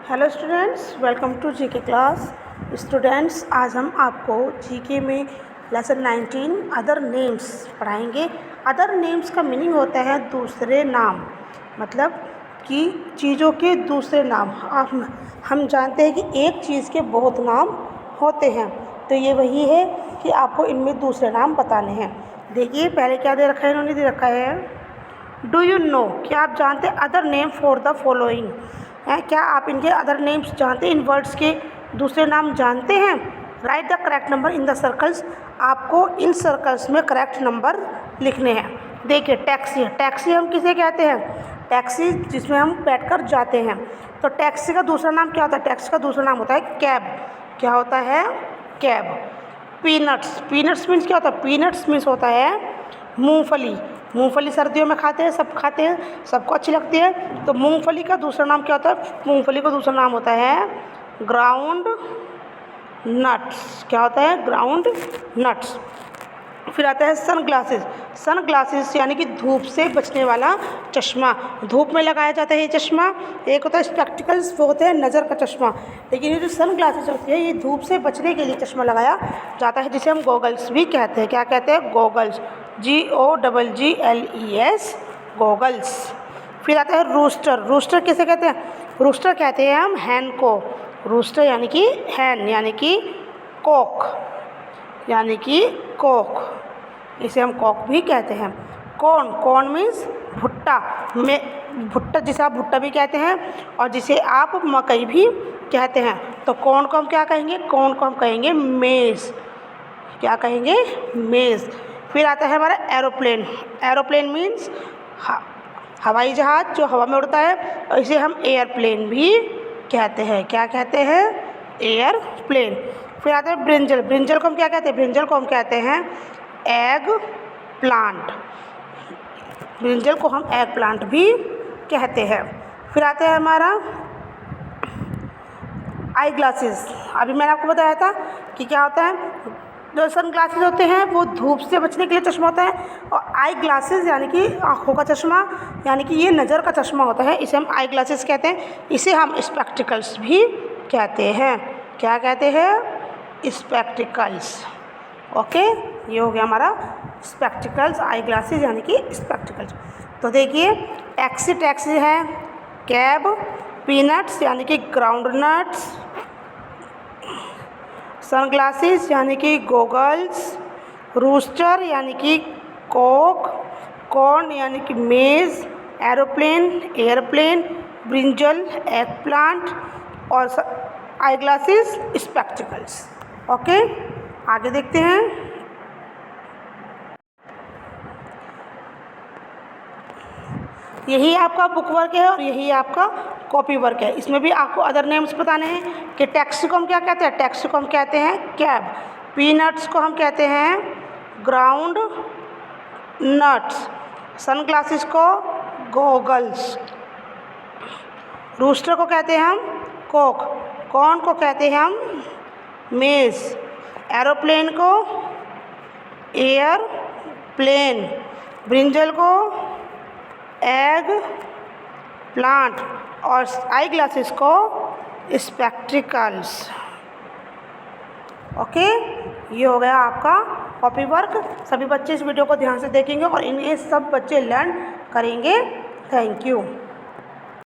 Hello students, welcome to GK class. Students, आज हम आपको जीके में लेसन 19 अदर नेम्स पढ़ाएंगे। अदर नेम्स का मीनिंग होता है दूसरे नाम, मतलब कि चीज़ों के दूसरे नाम। हम जानते हैं कि एक चीज़ के बहुत नाम होते हैं, तो ये वही है कि आपको इनमें दूसरे नाम बताने हैं। देखिए पहले क्या दे रखा है, इन्होंने दे रखा है डू यू नो, क्या आप जानते हैं other name for the following है। क्या आप इनके अदर नेम्स जानते हैं, इन वर्ड्स के दूसरे नाम जानते हैं। Right the correct number in the circles, आपको इन सर्कल्स में करेक्ट नंबर लिखने हैं। देखिए टैक्सी, टैक्सी हम किसे कहते हैं, टैक्सी जिसमें हम बैठकर जाते हैं। तो टैक्सी का दूसरा नाम क्या होता है, टैक्सी का दूसरा नाम होता है कैब। क्या होता है, कैब। पीनट्स, पीनट्स मीन्स क्या होता है, पीनट्स मीन्स होता है मूंगफली। मूंगफली सर्दियों में खाते हैं, सब खाते हैं, सबको अच्छी लगती है। तो मूंगफली का दूसरा नाम क्या होता है, मूंगफली का दूसरा नाम होता है ग्राउंड नट्स। क्या होता है, ग्राउंड नट्स। फिर आता है सन ग्लासेस। सन ग्लासेस यानी कि धूप से बचने वाला चश्मा, धूप में लगाया जाता है ये चश्मा। एक होता है स्पेक्टिकल्स, वो होते हैं नज़र का चश्मा। लेकिन ये जो सन ग्लासेस होती है ये धूप से बचने के लिए चश्मा लगाया जाता है, जिसे हम गॉगल्स भी कहते हैं। क्या कहते हैं, गॉगल्स, GOGGLES, गॉगल्स। फिर आता है रूस्टर। रूस्टर किसे कहते हैं, रूस्टर कहते हैं हम हैन को। रूस्टर यानी कि हैन यानी कि कॉक, यानी कि कॉक, इसे हम कॉक भी कहते हैं। कॉर्न, कॉर्न मीन्स भुट्टा में, भुट्टा जिसे आप भुट्टा भी कहते हैं और जिसे आप मकई भी कहते हैं। तो कॉर्न को हम क्या कहेंगे, कॉर्न को हम कहेंगे मेज़। क्या कहेंगे, मेज़। फिर आता है हमारा एरोप्लेन। एरोप्लेन मीन्स हवाई जहाज़ जो हवा में उड़ता है, और इसे हम एयरप्लेन भी कहते हैं। क्या कहते हैं, एयरप्लेन। फिर आता है ब्रिंजल। ब्रिंजल को हम क्या कहते हैं, ब्रिंजल को हम कहते हैं एग प्लांट। ब्रिंजल को हम एग प्लांट भी कहते हैं। फिर आता है हमारा आई ग्लासेस। अभी मैंने आपको बताया था कि क्या होता है, जो सन ग्लासेस होते हैं वो धूप से बचने के लिए चश्मा होता है, और आई ग्लासेस यानी कि आँखों का चश्मा, यानी कि ये नज़र का चश्मा होता है, इसे हम आई ग्लासेस कहते हैं। इसे हम स्पेक्टिकल्स भी कहते हैं। क्या कहते हैं, स्पेक्टिकल्स। ओके, ये हो गया हमारा स्पेक्टिकल्स, आई ग्लासेस यानी कि स्पेक्टिकल्स। तो देखिए टैक्सी, टैक्सी है, कैब, पीनट्स यानी कि ग्राउंड नट्स, सनग्लासेस यानी कि गॉगल्स, रूस्टर यानी कि कॉक, कॉर्न यानी कि मेज़, aeroplane airplane, brinjal egg plant, और आई ग्लासेस स्पेक्टिकल्स। ओके, आगे देखते हैं। यही आपका बुक वर्क है और यही आपका कॉपी वर्क है। इसमें भी आपको अदर नेम्स बताने हैं कि टैक्सी को हम क्या कहते हैं, टैक्सी को हम कहते हैं कैब। पीनट्स को हम कहते हैं ग्राउंड नट्स। सनग्लासेस को गॉगल्स। रूस्टर को कहते हैं हम कॉक। कॉर्न को कहते हैं हम मेज़। एरोप्लेन को एयरप्लेन। ब्रिंजल को एग प्लांट, और आई ग्लासेस को स्पेक्टिकल्स। ओके, ये हो गया आपका कॉपी वर्क। सभी बच्चे इस वीडियो को ध्यान से देखेंगे और इन्हें सब बच्चे लर्न करेंगे। Thank you.